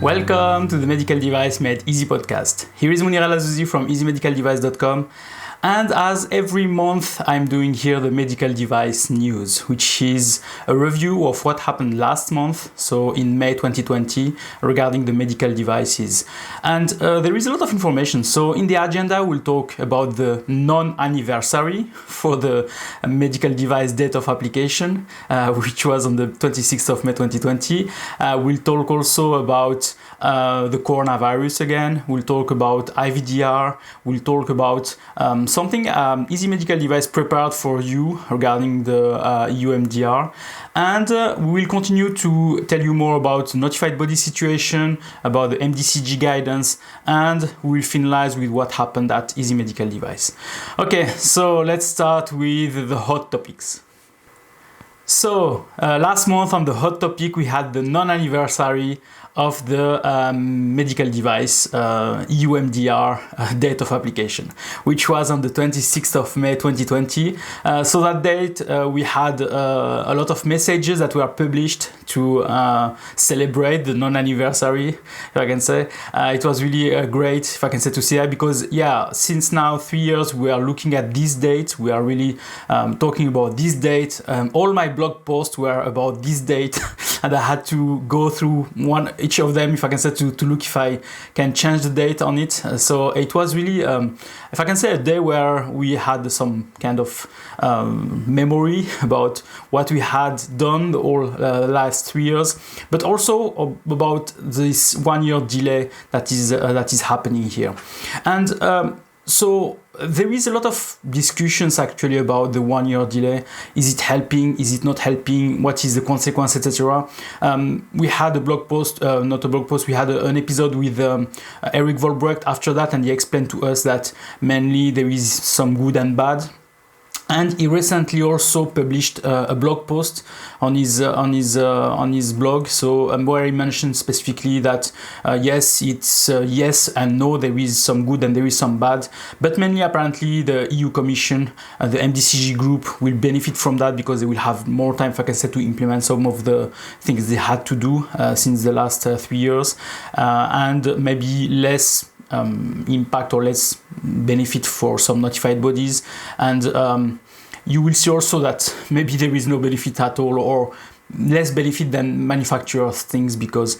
Welcome to the Medical Device Made Easy podcast. Here is Monir El Azzouzi from easymedicaldevice.com. And as every month, I'm doing here the medical device news, which is a review of what happened last month, so in May 2020, regarding the medical devices. And there is a lot of information. So in the agenda, we'll talk about the non-anniversary for the medical device date of application, which was on the 26th of May 2020. We'll talk also about the coronavirus again. We'll talk about IVDR. We'll talk about something Easy Medical Device prepared for you regarding the EU MDR. And we will continue to tell you more about notified body situation, about the MDCG guidance, and we will finalize with what happened at Easy Medical Device. Okay, so let's start with the hot topics. So last month on the hot topic, we had the non-anniversary of the medical device EU MDR date of application, which was on the 26th of May 2020. So that date, we had a lot of messages that were published to celebrate the non-anniversary, if I can say. It was really great, if I can say, to see that, because since now 3 years, we are looking at this date. We are really talking about this date. All my blog posts were about this date, and I had to go through each of them, if I can say, to look if I can change the date on it. So it was really, if I can say, a day where we had some kind of memory about what we had done all last 3 years, but also about this 1 year delay that is happening here. And so there is a lot of discussions actually about the 1 year delay. Is it helping? Is it not helping? What is the consequence, etc. We had a blog post, not a blog post, we had an episode with Eric Volbrecht after that, and he explained to us that mainly there is some good and bad. And he recently also published a blog post on his blog, so where he mentioned specifically that yes, it's yes and no, there is some good and there is some bad, but mainly apparently the EU Commission, the MDCG group will benefit from that because they will have more time, if I can say, to implement some of the things they had to do since the last 3 years, and maybe less impact or less benefit for some notified bodies. And you will see also that maybe there is no benefit at all, or less benefit than manufacturers things, because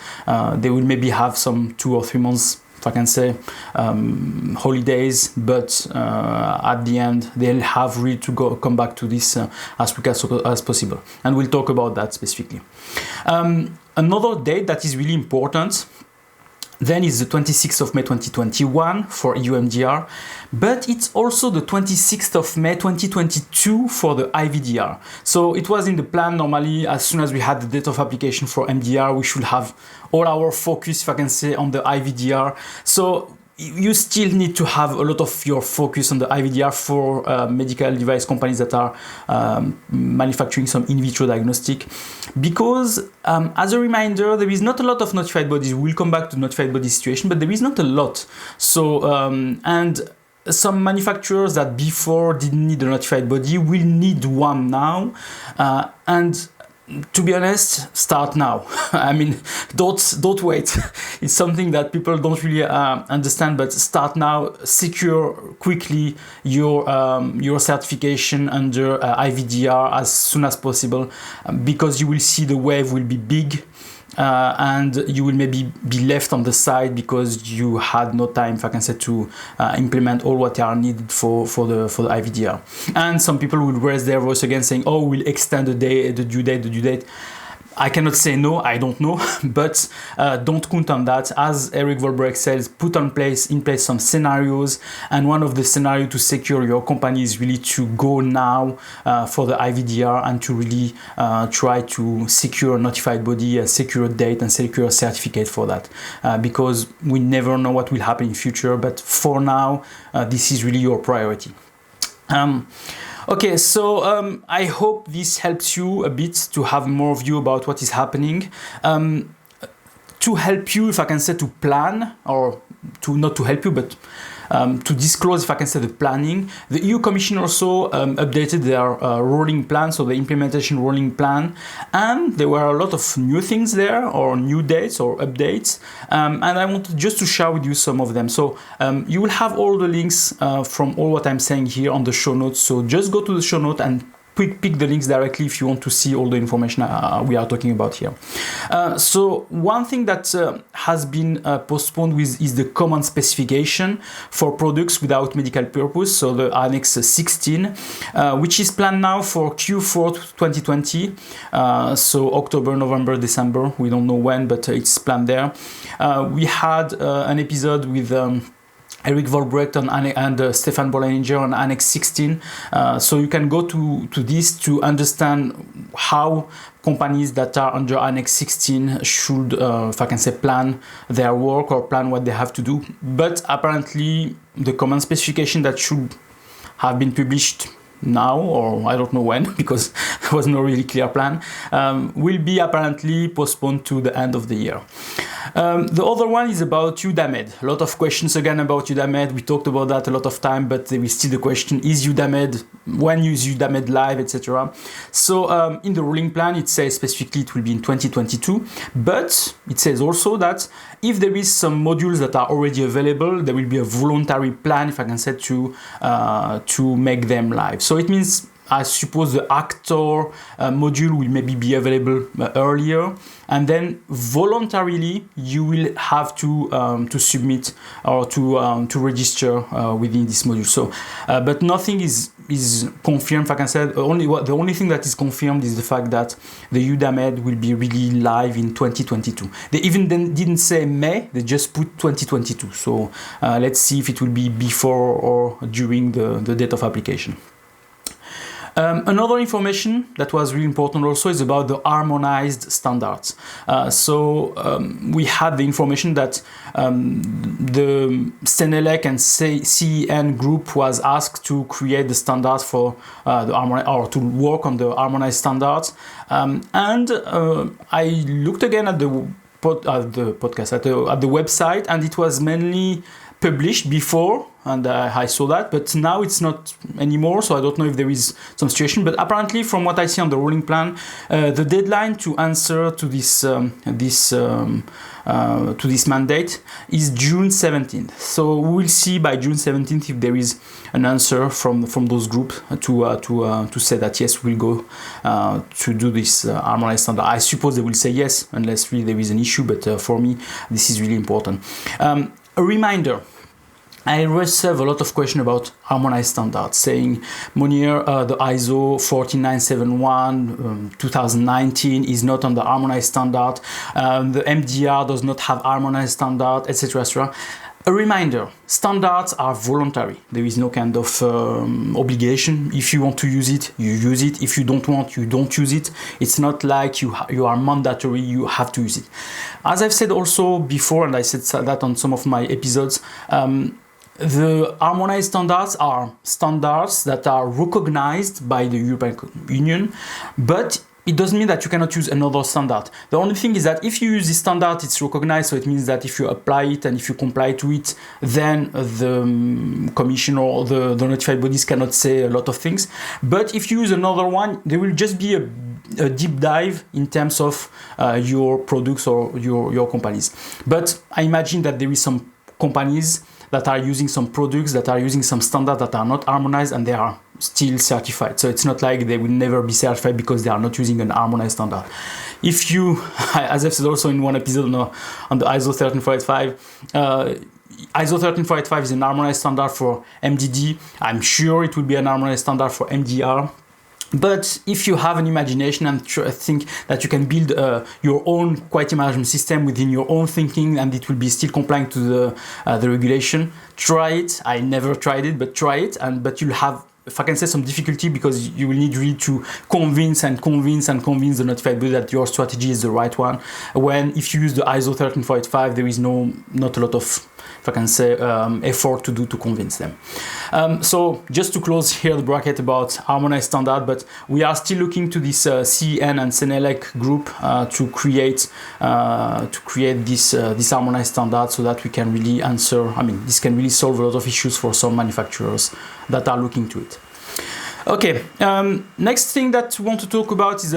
they will maybe have some 2 or 3 months, if I can say, holidays, but at the end they'll have really to come back to this as quick as possible, and we'll talk about that specifically. Another date that is really important then is the 26th of May 2021 for EU MDR, but it's also the 26th of May 2022 for the IVDR. So it was in the plan normally, as soon as we had the date of application for MDR, we should have all our focus, if I can say, on the IVDR. So you still need to have a lot of your focus on the IVDR for medical device companies that are manufacturing some in vitro diagnostic, because as a reminder, there is not a lot of notified bodies. We'll come back to notified body situation, but there is not a lot. So and some manufacturers that before didn't need a notified body will need one now, and to be honest, start now. I mean, don't wait. It's something that people don't really understand, but start now. Secure quickly your certification under IVDR as soon as possible, because you will see the wave will be big. And you will maybe be left on the side because you had no time, if I can say, to implement all what are needed for the IVDR. And some people will raise their voice again saying, oh, we'll extend the due date. I cannot say no, I don't know, but don't count on that. As Eric Volbrecht says, put in place some scenarios, and one of the scenarios to secure your company is really to go now for the IVDR and to really try to secure a notified body, a secure date, and secure a certificate for that, because we never know what will happen in future, but for now, this is really your priority. Okay, so I hope this helps you a bit to have more view about what is happening. To help you, if I can say, to plan or not to help you, but to disclose, if I can say, the planning. The EU Commission also updated their rolling plan, so the implementation rolling plan, and there were a lot of new things there, or new dates or updates, and I wanted just to share with you some of them. So you will have all the links from all what I'm saying here on the show notes, so just go to the show note and pick the links directly if you want to see all the information we are talking about here. So one thing that has been postponed is the common specification for products without medical purpose, so the Annex 16, which is planned now for Q4 2020, so October, November, December, we don't know when, but it's planned there. We had an episode with Eric Volbrecht and Stefan Bollinger on Annex 16. So you can go to this to understand how companies that are under Annex 16 should, if I can say, plan their work or plan what they have to do. But apparently the common specification that should have been published now, or I don't know when, because there was no really clear plan, will be apparently postponed to the end of the year. The other one is about UDAMED. A lot of questions again about UDAMED. We talked about that a lot of time, but there is still the question, is UDAMED, when is UDAMED live, etc. So in the ruling plan, it says specifically it will be in 2022, but it says also that if there is some modules that are already available, there will be a voluntary plan, if I can say, to make them live. So it means, I suppose, the actor module will maybe be available earlier, and then voluntarily you will have to submit or to register within this module. So, but nothing is confirmed. If I can say, the only thing that is confirmed is the fact that the UDAMED will be really live in 2022. They even didn't say May; they just put 2022. So let's see if it will be before or during the date of application. Another information that was really important also is about the harmonized standards. We had the information that the Senelec and CEN group was asked to create the standards for or to work on the harmonized standards. I looked again at the podcast, at the website, and it was mainly published before, and I saw that, but now it's not anymore, so I don't know if there is some situation. But apparently, from what I see on the rolling plan, the deadline to answer to this mandate is June 17th. So we will see by June 17th if there is an answer from those groups to say that yes, we'll go to do this harmonized standard. I suppose they will say yes, unless really there is an issue. But for me, this is really important. A reminder. I receive a lot of questions about harmonized standards, saying, Monir, the ISO 14971 2019 is not on the harmonized standard, the MDR does not have harmonized standard, etc., etc. A reminder, standards are voluntary. There is no kind of obligation. If you want to use it, you use it. If you don't want, you don't use it. It's not like you are mandatory, you have to use it. As I've said also before, and I said that on some of my episodes, the harmonized standards are standards that are recognized by the European Union, but it doesn't mean that you cannot use another standard. The only thing is that if you use this standard, it's recognized, so it means that if you apply it and if you comply to it, then the commission or the notified bodies cannot say a lot of things. But if you use another one, there will just be a deep dive in terms of your products or your companies. But I imagine that there is some companies that are using some products that are using some standards that are not harmonized, and they are still certified. So it's not like they will never be certified because they are not using an harmonized standard. If you, as I've said also in one episode on the ISO 13485, ISO 13485 is an harmonized standard for MDD. I'm sure it will be an harmonized standard for MDR. But if you have an imagination and think that you can build your own quality management system within your own thinking, and it will be still complying to the regulation, try it. I never tried it, but try it. But you'll have, if I can say, some difficulty, because you will need really to convince the notified body that your strategy is the right one. When if you use the ISO 13485, there is not a lot of if I can say, effort to do to convince them. So just to close here the bracket about harmonized standard, but we are still looking to this CEN and CENELEC group to create this harmonized standard, so that we can really answer. I mean, this can really solve a lot of issues for some manufacturers that are looking to it. Okay, next thing that we want to talk about is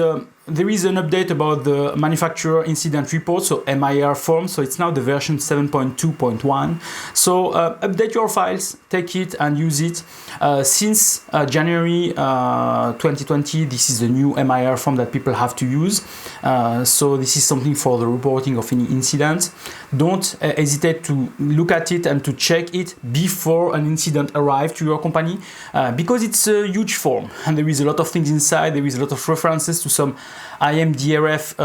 there is an update about the manufacturer incident report, so MIR form. So it's now the version 7.2.1. So update your files, take it and use it. Since January 2020, this is the new MIR form that people have to use. So this is something for the reporting of any incident. Don't hesitate to look at it and to check it before an incident arrives to your company, because it's a huge form and there is a lot of things inside. There is a lot of references to some IMDRF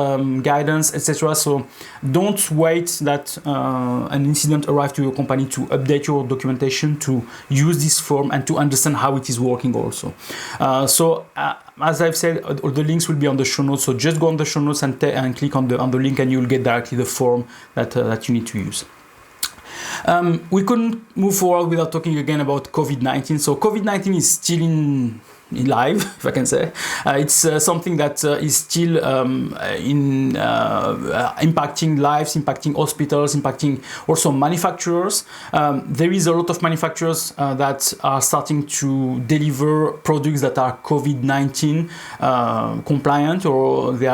guidance, etc. So don't wait that an incident arrives to your company to update your documentation, to use this form and to understand how it is working also. As I've said, all the links will be on the show notes. So just go on the show notes and click on the link, and you'll get directly the form that you need to use. We couldn't move forward without talking again about COVID-19. So COVID-19 is still in live, if I can say. It's something that is still impacting lives, impacting hospitals, impacting also manufacturers. There is a lot of manufacturers that are starting to deliver products that are COVID-19 compliant, or they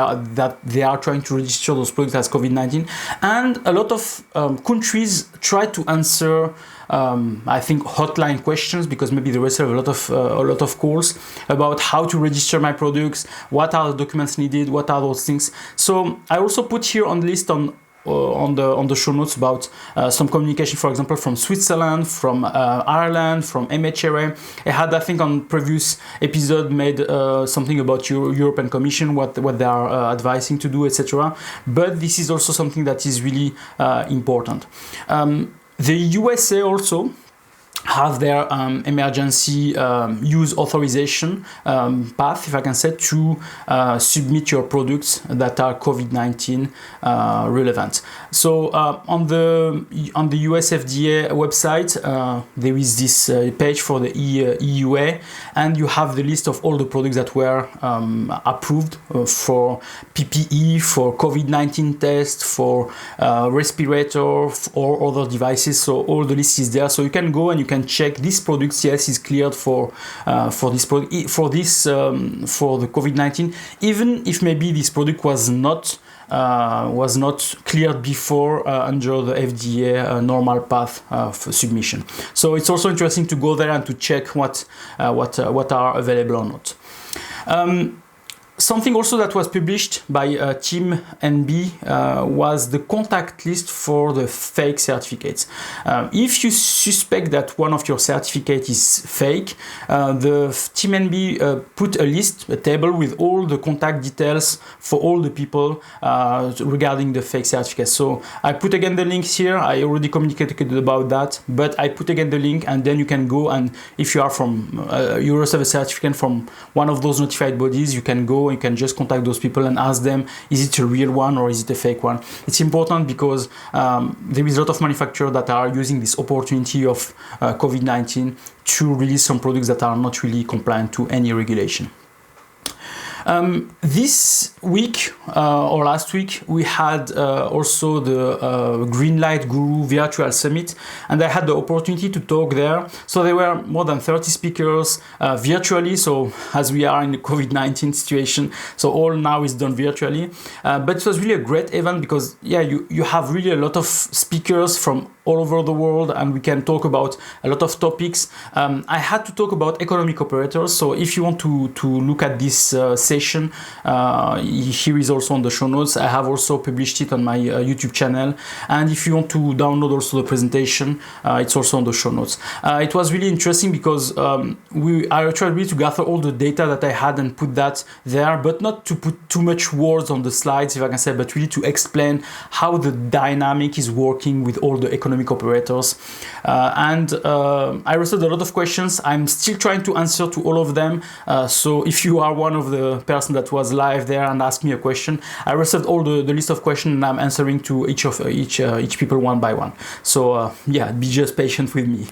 are trying to register those products as COVID-19. And a lot of countries try to answer I think hotline questions, because maybe they receive a lot of calls about how to register my products, what are the documents needed, what are those things. So I also put here on the list on the show notes about some communication, for example, from Switzerland, from Ireland, from MHRA. I had, I think, on previous episode made something about European Commission, what they are advising to do, etc. But this is also something that is really important. The USA also have their emergency use authorization path, if I can say, to submit your products that are COVID-19 relevant. So on the US FDA website, there is this page for the EUA, and you have the list of all the products that were approved for PPE, for COVID-19 test, for respirator, or other devices. So all the list is there, so you can go and you can check this product. Yes, is cleared for this product, for the COVID-19, even if maybe this product was not cleared before under the FDA normal path for submission. So it's also interesting to go there and to check what are available or not. Something also that was published by Team NB was the contact list for the fake certificates. If you suspect that one of your certificates is fake, the Team NB put a table with all the contact details for all the people regarding the fake certificates. So I put again the links here. I already communicated about that, but I put again the link, and then you can go, and if you are from, you receive a certificate from one of those notified bodies, you can go. You can just contact those people and ask them, is it a real one or is it a fake one? It's important because there is a lot of manufacturers that are using this opportunity of COVID-19 to release some products that are not really compliant to any regulation. This week or last week, we had also the Greenlight Guru Virtual Summit, and I had the opportunity to talk there. So there were more than 30 speakers virtually, so as we are in the COVID-19 situation, so all now is done virtually. But it was really a great event because, yeah, you have really a lot of speakers from all over the world, and we can talk about a lot of topics. I had to talk about economic operators, so if you want to look at this session, here is also on the show notes. I have also published it on my YouTube channel, and if you want to download also the presentation, it's also on the show notes. It was really interesting because I tried really to gather all the data that I had and put that there, but not to put too much words on the slides, if I can say, but really to explain how the dynamic is working with all the economic economic operators. And I received a lot of questions. I'm still trying to answer to all of them. So if you are one of the person that was live there and asked me a question, I received all the list of questions and I'm answering to each people one by one. So yeah, be just patient with me.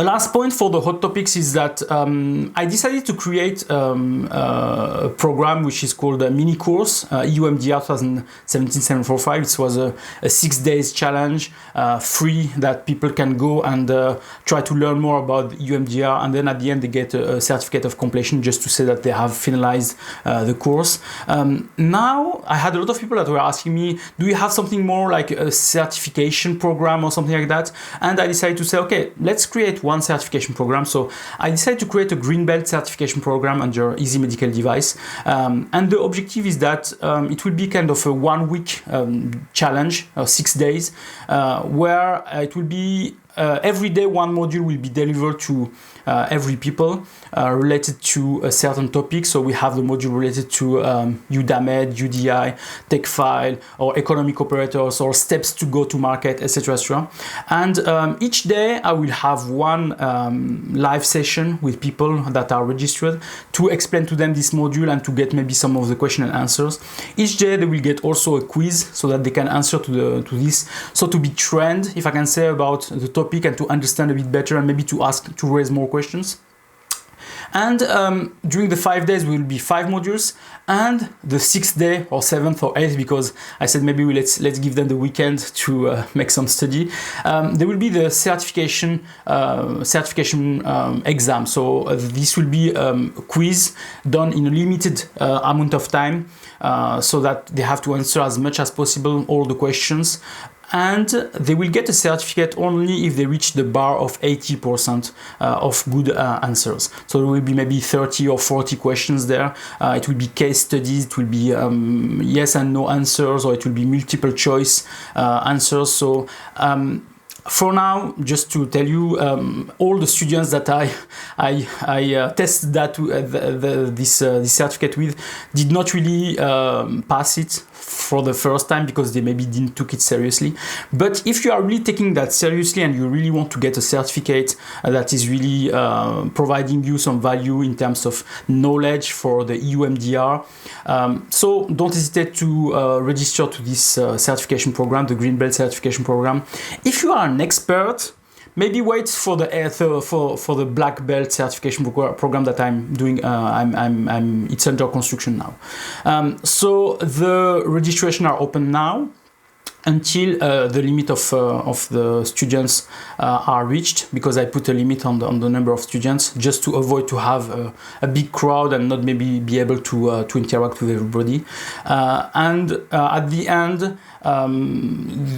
A last point for the hot topics is that I decided to create a program which is called a mini course, EUMDR 2017-745. It was a 6 days challenge, free, that people can go and try to learn more about EUMDR, and then at the end they get a certificate of completion just to say that they have finalized the course. Now I had a lot of people that were asking me, do you have something more like a certification program or something like that? And I decided to say, okay, let's create one certification program. So I decided to create a green belt certification program under Easy Medical Device. And the objective is that it will be kind of a 1 week challenge, 6 days, where it will be every day one module will be delivered to every people related to a certain topic. So we have the module related to UDAMED, UDI, tech file, or economic operators, or steps to go to market, etc. etc. And each day I will have one live session with people that are registered to explain to them this module and to get maybe some of the question and answers. Each day they will get also a quiz so that they can answer to this. So to be trained, if I can say, about the topic and to understand a bit better and maybe to raise more questions. And during the 5 days will be 5 modules, and the 6th day or 7th or 8th, because I said maybe let's give them the weekend to make some study. There will be the certification exam. So this will be a quiz done in a limited amount of time, so that they have to answer as much as possible all the questions. And they will get a certificate only if they reach the bar of 80% of good answers. So there will be maybe 30 or 40 questions there. It will be case studies, it will be yes and no answers, or it will be multiple choice answers. So for now, just to tell you, all the students that I tested this certificate with did not really pass it for the first time because they maybe didn't took it seriously. But if you are really taking that seriously and you really want to get a certificate that is really providing you some value in terms of knowledge for the EUMDR, so don't hesitate to register to this certification program, the Green Belt certification program. If you are an expert, maybe wait for the black belt certification program that I'm doing. It's under construction now. So the registration are open now until the limit of the students are reached, because I put a limit on the number of students just to avoid to have a big crowd and not maybe be able to interact with everybody. And at the end,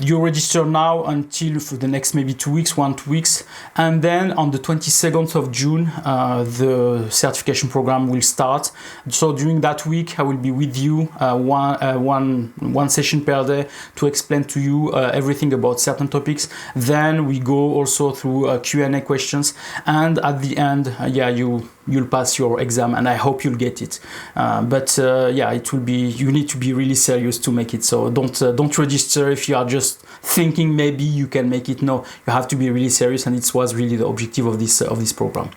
you register now until for the next maybe 2 weeks, 2 weeks, and then on the 22nd of June the certification program will start. So during that week I will be with you one session per day to explain to you everything about certain topics. Then we go also through Q&A questions, and at the end you'll pass your exam, and I hope you'll get it. But it will be, you need to be really serious to make it. So don't register if you are just thinking maybe you can make it. No, you have to be really serious, and it was really the objective of this program.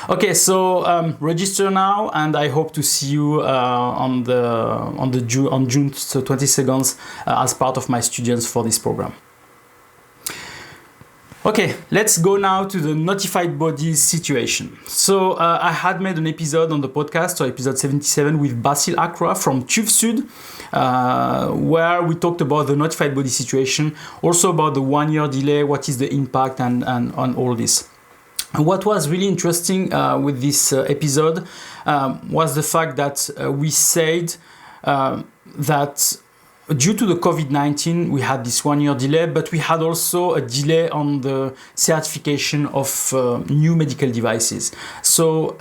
Okay, so register now, and I hope to see you on June 22nd as part of my students for this program. Okay, let's go now to the notified bodies situation. So I had made an episode on the podcast, so episode 77, with Basil Akra from TÜV Sud, where we talked about the notified body situation, also about the 1 year delay, what is the impact, and on all this. And what was really interesting with this episode was the fact that we said that due to the COVID-19, we had this 1 year delay, but we had also a delay on the certification of new medical devices. So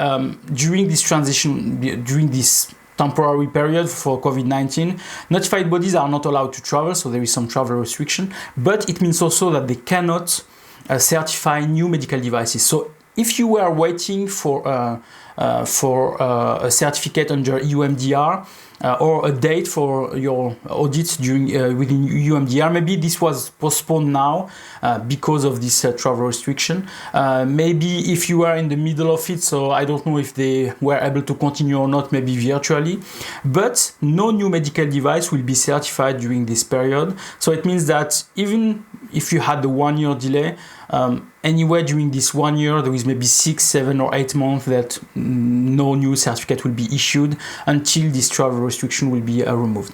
during this transition, during this temporary period for COVID-19, notified bodies are not allowed to travel, so there is some travel restriction, but it means also that they cannot certify new medical devices. So if you were waiting for a certificate under EUMDR, or a date for your audit during within EUMDR. Maybe this was postponed now because of this travel restriction. Maybe if you are in the middle of it, so I don't know if they were able to continue or not, maybe virtually. But no new medical device will be certified during this period. So it means that even if you had the 1 year delay, anywhere during this 1 year, there is maybe 6, 7, or 8 months that no new certificate will be issued until this travel restriction will be removed.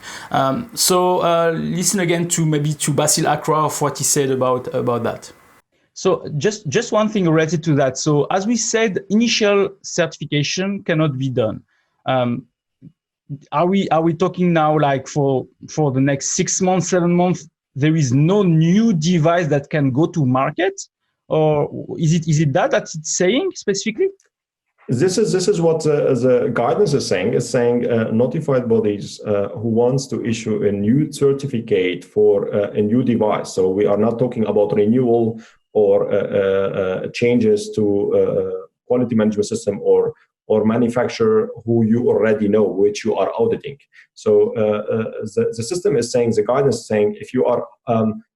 So listen again to Basil Akra of what he said about that. So just one thing related to that. So as we said, initial certification cannot be done. Are we talking now like for the next 6 months, 7 months? There is no new device that can go to market, or is it that it's saying specifically? This is what the guidance is saying. It's saying notified bodies who wants to issue a new certificate for a new device. So we are not talking about renewal or changes to quality management system or manufacturer who you already know, which you are auditing. So the system is saying, the guidance is saying, if you are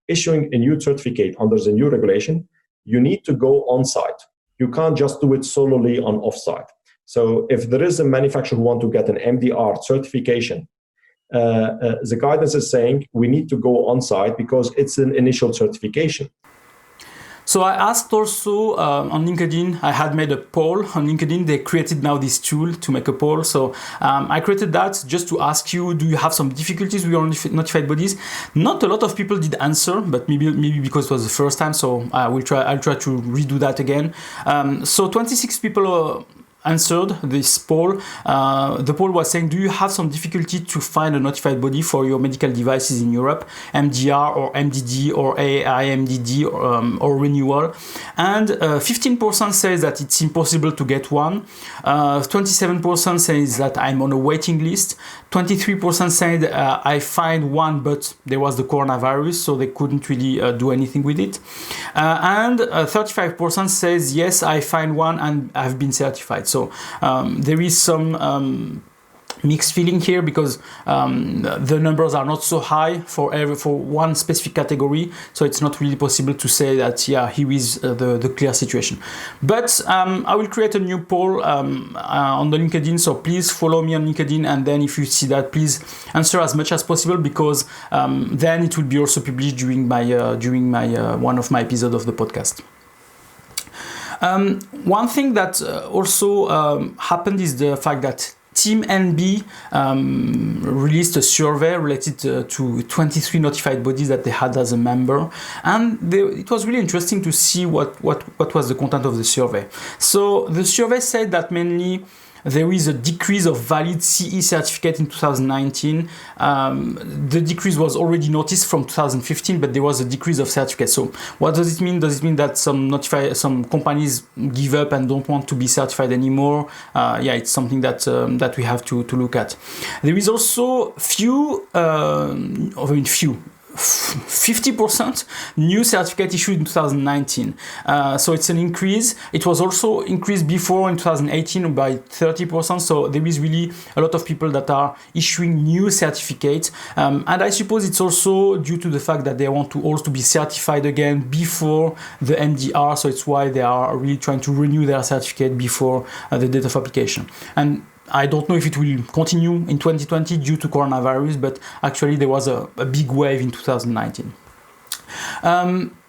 issuing a new certificate under the new regulation, you need to go on site. You can't just do it solely on off-site. So if there is a manufacturer who wants to get an MDR certification, the guidance is saying we need to go on site because it's an initial certification. So I asked also on LinkedIn, I had made a poll on LinkedIn. They created now this tool to make a poll. So I created that just to ask you, do you have some difficulties with your notified bodies? Not a lot of people did answer, but maybe because it was the first time. So I'll try to redo that again. So 26 people answered this poll. The poll was saying, do you have some difficulty to find a notified body for your medical devices in Europe, MDR or MDD or AIMDD or renewal? And 15% says that it's impossible to get one. 27% says that I'm on a waiting list. 23% said I find one, but there was the coronavirus, so they couldn't really do anything with it. And 35% says, yes, I find one and I've been certified. So there is some mixed feeling here because the numbers are not so high for one specific category, so it's not really possible to say that here is the clear situation. But I will create a new poll on the LinkedIn, so please follow me on LinkedIn, and then if you see that, please answer as much as possible, because then it will be also published during my one of my episodes of the podcast. One thing that also happened is the fact that Team NB released a survey related to 23 notified bodies that they had as a member, and it was really interesting to see what was the content of the survey. So the survey said that mainly there is a decrease of valid CE certificate in 2019. The decrease was already noticed from 2015, but there was a decrease of certificates. So what does it mean? Does it mean that some companies give up and don't want to be certified anymore? It's something that we have to look at. There is also 50% new certificate issued in 2019. So it's an increase. It was also increased before in 2018 by 30%. So there is really a lot of people that are issuing new certificates. And I suppose it's also due to the fact that they want to also be certified again before the MDR. So it's why they are really trying to renew their certificate before the date of application. And I don't know if it will continue in 2020 due to coronavirus, but actually there was a big wave in 2019.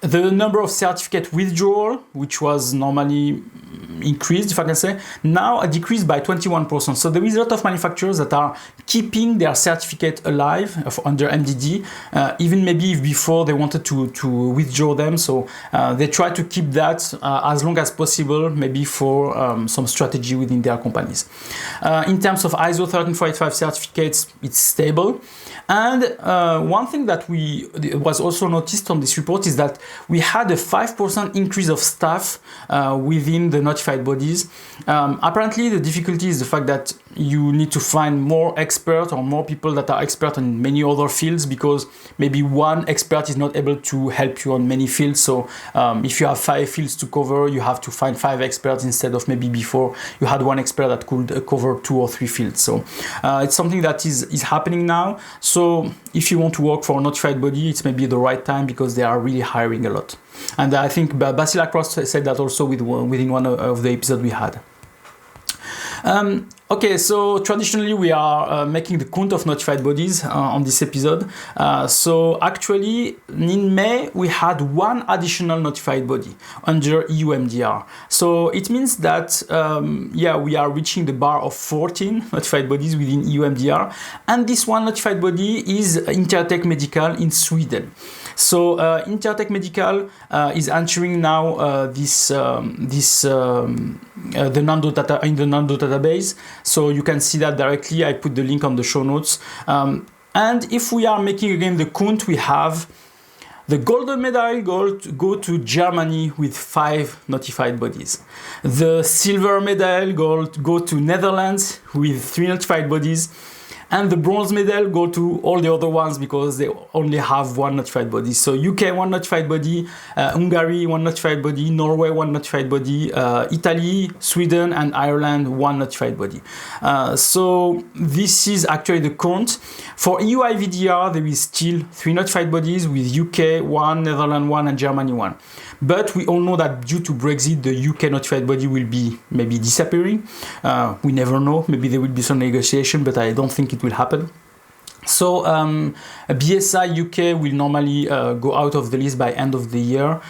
The number of certificate withdrawal, which was normally increased, if I can say, now decreased by 21%. So there is a lot of manufacturers that are keeping their certificate alive under MDD, even maybe if before they wanted to withdraw them. So they try to keep that as long as possible, maybe for some strategy within their companies. In terms of ISO 13485 certificates, it's stable. And one thing that was also noticed on this report is that we had a 5% increase of staff within the notified bodies. Apparently, the difficulty is the fact that you need to find more experts or more people that are expert in many other fields, because maybe one expert is not able to help you on many fields. So if you have 5 fields to cover, you have to find 5 experts instead of maybe before you had one expert that could cover 2 or 3 fields. So it's something that is happening now. So if you want to work for a notified body, it's maybe the right time, because they are really hiring a lot. And I think Basil Across said that also within one of the episodes we had. Okay, so traditionally we are making the count of notified bodies on this episode. So actually in May we had 1 additional notified body under EU MDR. So it means that we are reaching the bar of 14 notified bodies within EU MDR, and this one notified body is ISIFC Medical in Sweden. So ISIFC Medical is entering now the Nando data in the Nando database. So you can see that directly. I put the link on the show notes. And if we are making again the count, we have the golden medal go to Germany with 5 notified bodies. The silver medal go to Netherlands with 3 notified bodies. And the bronze medal go to all the other ones because they only have 1 notified body. So UK 1 notified body, Hungary 1 notified body, Norway 1 notified body, Italy, Sweden and Ireland 1 notified body. So this is actually the count. For EU IVDR there is still 3 notified bodies, with UK 1, Netherlands 1 and Germany 1. But we all know that due to Brexit, the UK notified body will be maybe disappearing. We never know. Maybe there will be some negotiation, but I don't think it will happen. So BSI UK will normally go out of the list by end of the year.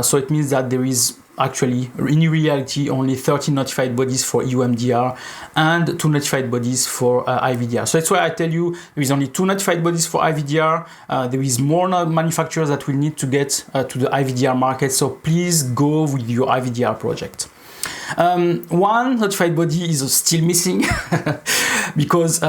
So it means that there is actually, in reality, only 13 notified bodies for EU MDR and 2 notified bodies for IVDR. So that's why I tell you there is only 2 notified bodies for IVDR. There is more manufacturers that will need to get to the IVDR market. So please go with your IVDR project. 1 notified body is still missing because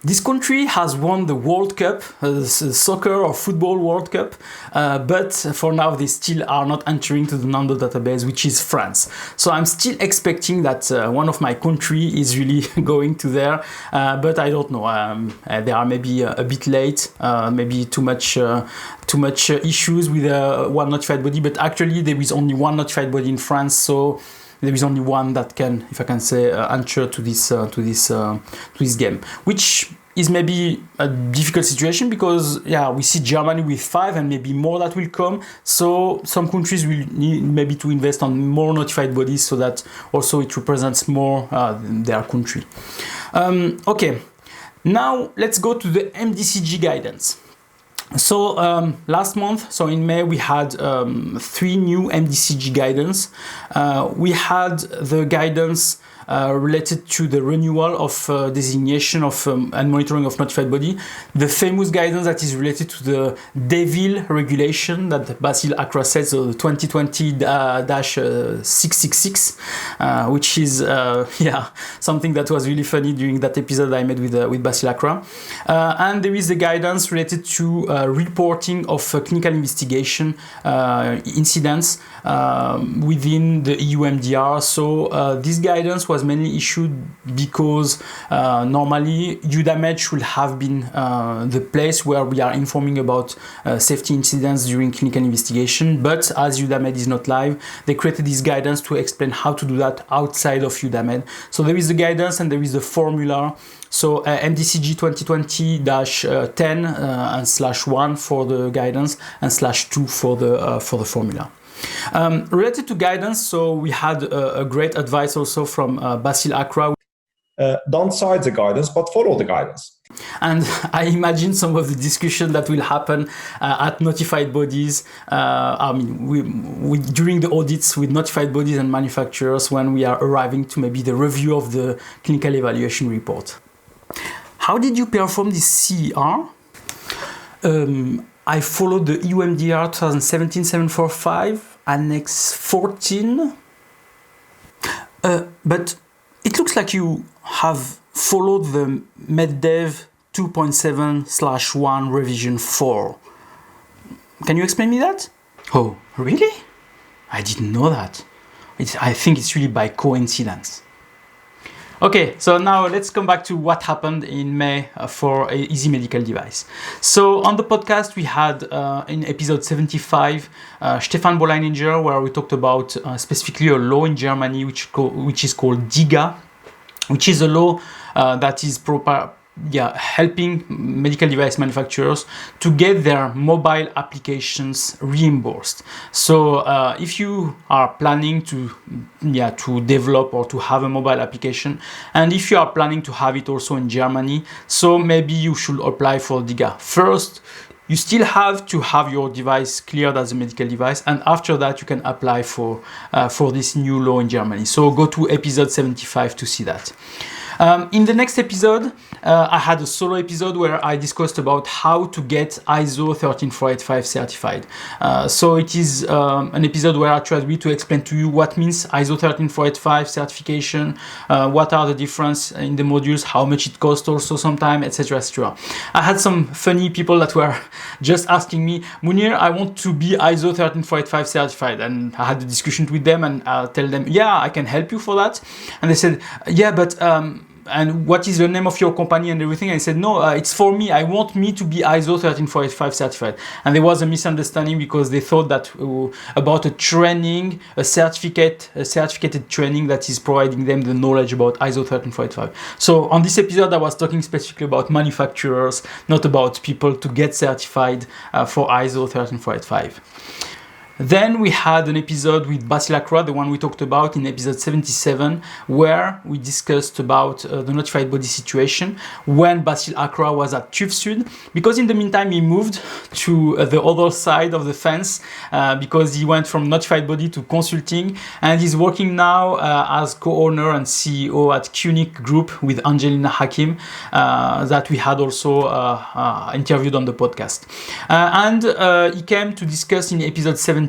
this country has won the World Cup, soccer or football World Cup, but for now they still are not entering to the Nando database, which is France. So I'm still expecting that one of my country is really going to there, but I don't know. They are maybe a bit late, maybe too much issues with 1 notified body, but actually there is only 1 notified body in France, so there is only 1 that can, if I can say, enter to this game, which is maybe a difficult situation because we see Germany with 5 and maybe more that will come. So some countries will need maybe to invest on more notified bodies so that also it represents more their country. Okay, now let's go to the MDCG guidance. So last month, so in May, we had 3 new MDCG guidance. We had the guidance related to the renewal of designation of and monitoring of notified body, the famous guidance that is related to the DEVIL regulation that Basil Across said, so the 2020-666, which is something that was really funny during that episode I made with Basil Across. And there is the guidance related to reporting of clinical investigation incidents within the EU MDR. So this guidance was mainly issued because normally EUDAMED should have been the place where we are informing about safety incidents during clinical investigation, but as EUDAMED is not live, they created this guidance to explain how to do that outside of EUDAMED. So there is the guidance and there is the formula. So MDCG 2020-10 and /1 for the guidance and /2 for the formula. Related to guidance, so we had a great advice also from Basil Across. Don't cite the guidance, but follow the guidance. And I imagine some of the discussion that will happen at notified bodies, during the audits with notified bodies and manufacturers when we are arriving to maybe the review of the clinical evaluation report. How did you perform this CER? I followed the EU MDR 2017-745, Annex 14. But it looks like you have followed the MedDev 2.7/1 revision 4. Can you explain me that? Oh, really? I didn't know that. I think it's really by coincidence. Okay, so now let's come back to what happened in May for Easy Medical Device. So on the podcast we had in episode 75 Stefan Bolleininger, where we talked about specifically a law in Germany which is called DIGA, which is a law that is helping medical device manufacturers to get their mobile applications reimbursed. So if you are planning to develop or to have a mobile application, and if you are planning to have it also in Germany, so maybe you should apply for DIGA. First, you still have to have your device cleared as a medical device, and after that you can apply for this new law in Germany. So go to episode 75 to see that. In the next episode, I had a solo episode where I discussed about how to get ISO 13485 certified. So it is an episode where I tried really to explain to you what means ISO 13485 certification, what are the difference in the modules, how much it costs also sometimes, etc., etc. I had some funny people that were just asking me, Monir, I want to be ISO 13485 certified, and I had a discussion with them, and I'll tell them, yeah, I can help you for that. And they said, yeah, but and what is the name of your company and everything? And I said, no, it's for me. I want me to be ISO 13485 certified. And there was a misunderstanding because they thought that about a training, a certificated training that is providing them the knowledge about ISO 13485. So on this episode, I was talking specifically about manufacturers, not about people to get certified for ISO 13485. Then we had an episode with Basil Akra, the one we talked about in episode 77, where we discussed about the notified body situation when Basil Akra was at TÜV Süd, because in the meantime he moved to the other side of the fence because he went from notified body to consulting, and he's working now as co-owner and CEO at QNIC Group with Angelina Hakim that we had also interviewed on the podcast. And he came to discuss in episode 78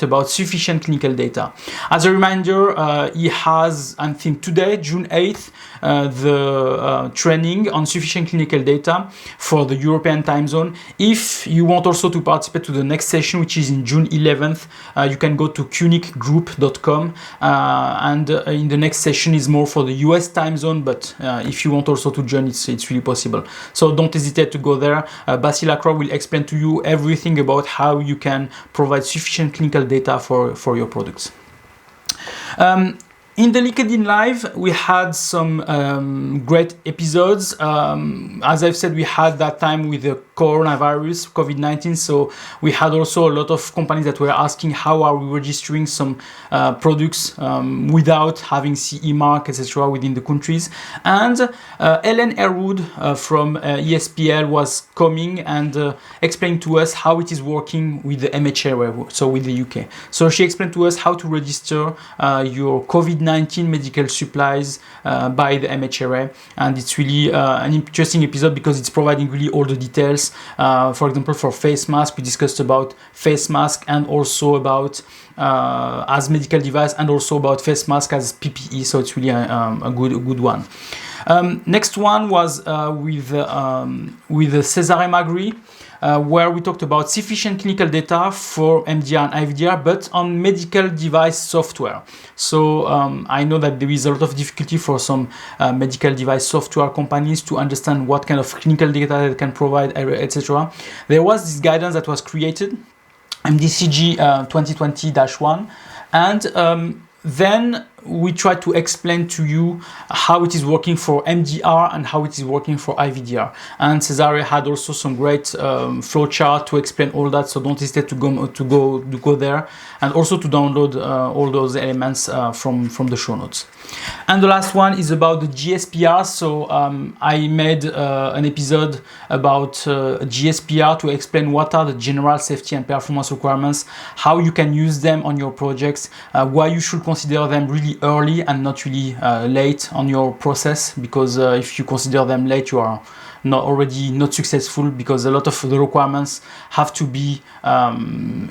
about sufficient clinical data. As a reminder, he has, I think today, June 8th, the training on sufficient clinical data for the European time zone. If you want also to participate to the next session, which is in June 11th, you can go to cunicgroup.com, and in the next session is more for the US time zone, but if you want also to join, it's really possible. So don't hesitate to go there. Basil Akra will explain to you everything about how you can provide sufficient clinical data for your products. In the LinkedIn Live, we had some great episodes. As I've said, we had that time with the coronavirus, COVID-19, so we had also a lot of companies that were asking how are we registering some products without having CE mark, etc. within the countries. And Ellen Erwood from ESPL was coming and explained to us how it is working with the MHRA, so with the UK. So she explained to us how to register your COVID-19 medical supplies by the MHRA, and it's really an interesting episode because it's providing really all the details. For example, for face mask, we discussed about face mask and also about as medical device, and also about face mask as PPE, so it's really a good one. Next one was with Cesare Magri, where we talked about sufficient clinical data for MDR and IVDR, but on medical device software. So I know that there is a lot of difficulty for some medical device software companies to understand what kind of clinical data they can provide, etc. There was this guidance that was created, MDCG 2020-1, and then we try to explain to you how it is working for MDR and how it is working for IVDR. And Cesare had also some great flowchart to explain all that, so don't hesitate to go there, and also to download all those elements from the show notes. And the last one is about the GSPR. So I made an episode about GSPR to explain what are the general safety and performance requirements, how you can use them on your projects, why you should consider them really early and not really late on your process, because if you consider them late, you are not successful, because a lot of the requirements have to be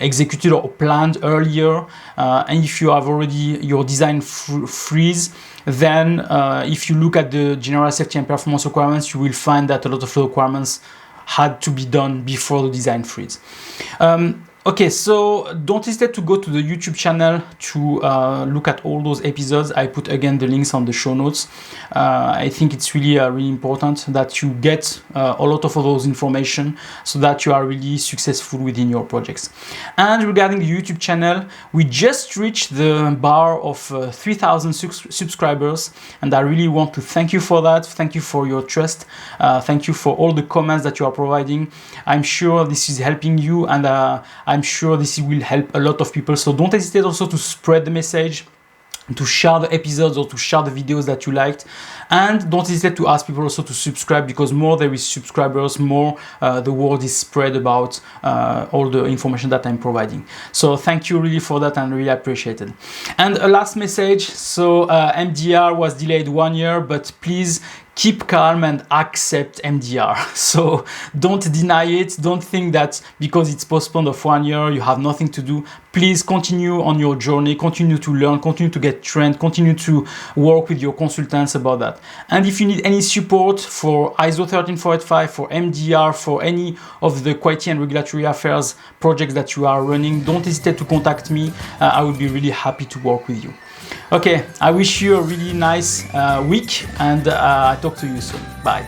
executed or planned earlier, and if you have already your design freeze, then if you look at the general safety and performance requirements, you will find that a lot of the requirements had to be done before the design freeze. Okay, so don't hesitate to go to the YouTube channel to look at all those episodes. I put again the links on the show notes. I think it's really important that you get a lot of those information so that you are really successful within your projects. And regarding the YouTube channel, we just reached the bar of 3,000 subscribers, and I really want to thank you for that. Thank you for your trust. Thank you for all the comments that you are providing. I'm sure this is helping you, and I'm sure this will help a lot of people. So don't hesitate also to spread the message, to share the episodes or to share the videos that you liked. And don't hesitate to ask people also to subscribe, because more there is subscribers, more the word is spread about all the information that I'm providing. So thank you really for that, and really appreciate it. And a last message. So MDR was delayed 1 year, but please keep calm and accept MDR. So don't deny it. Don't think that because it's postponed of 1 year, you have nothing to do. Please continue on your journey, continue to learn, continue to get trained, continue to work with your consultants about that. And if you need any support for ISO 13485, for MDR, for any of the quality and regulatory affairs projects that you are running, don't hesitate to contact me. I would be really happy to work with you. Okay, I wish you a really nice week, and I talk to you soon. Bye.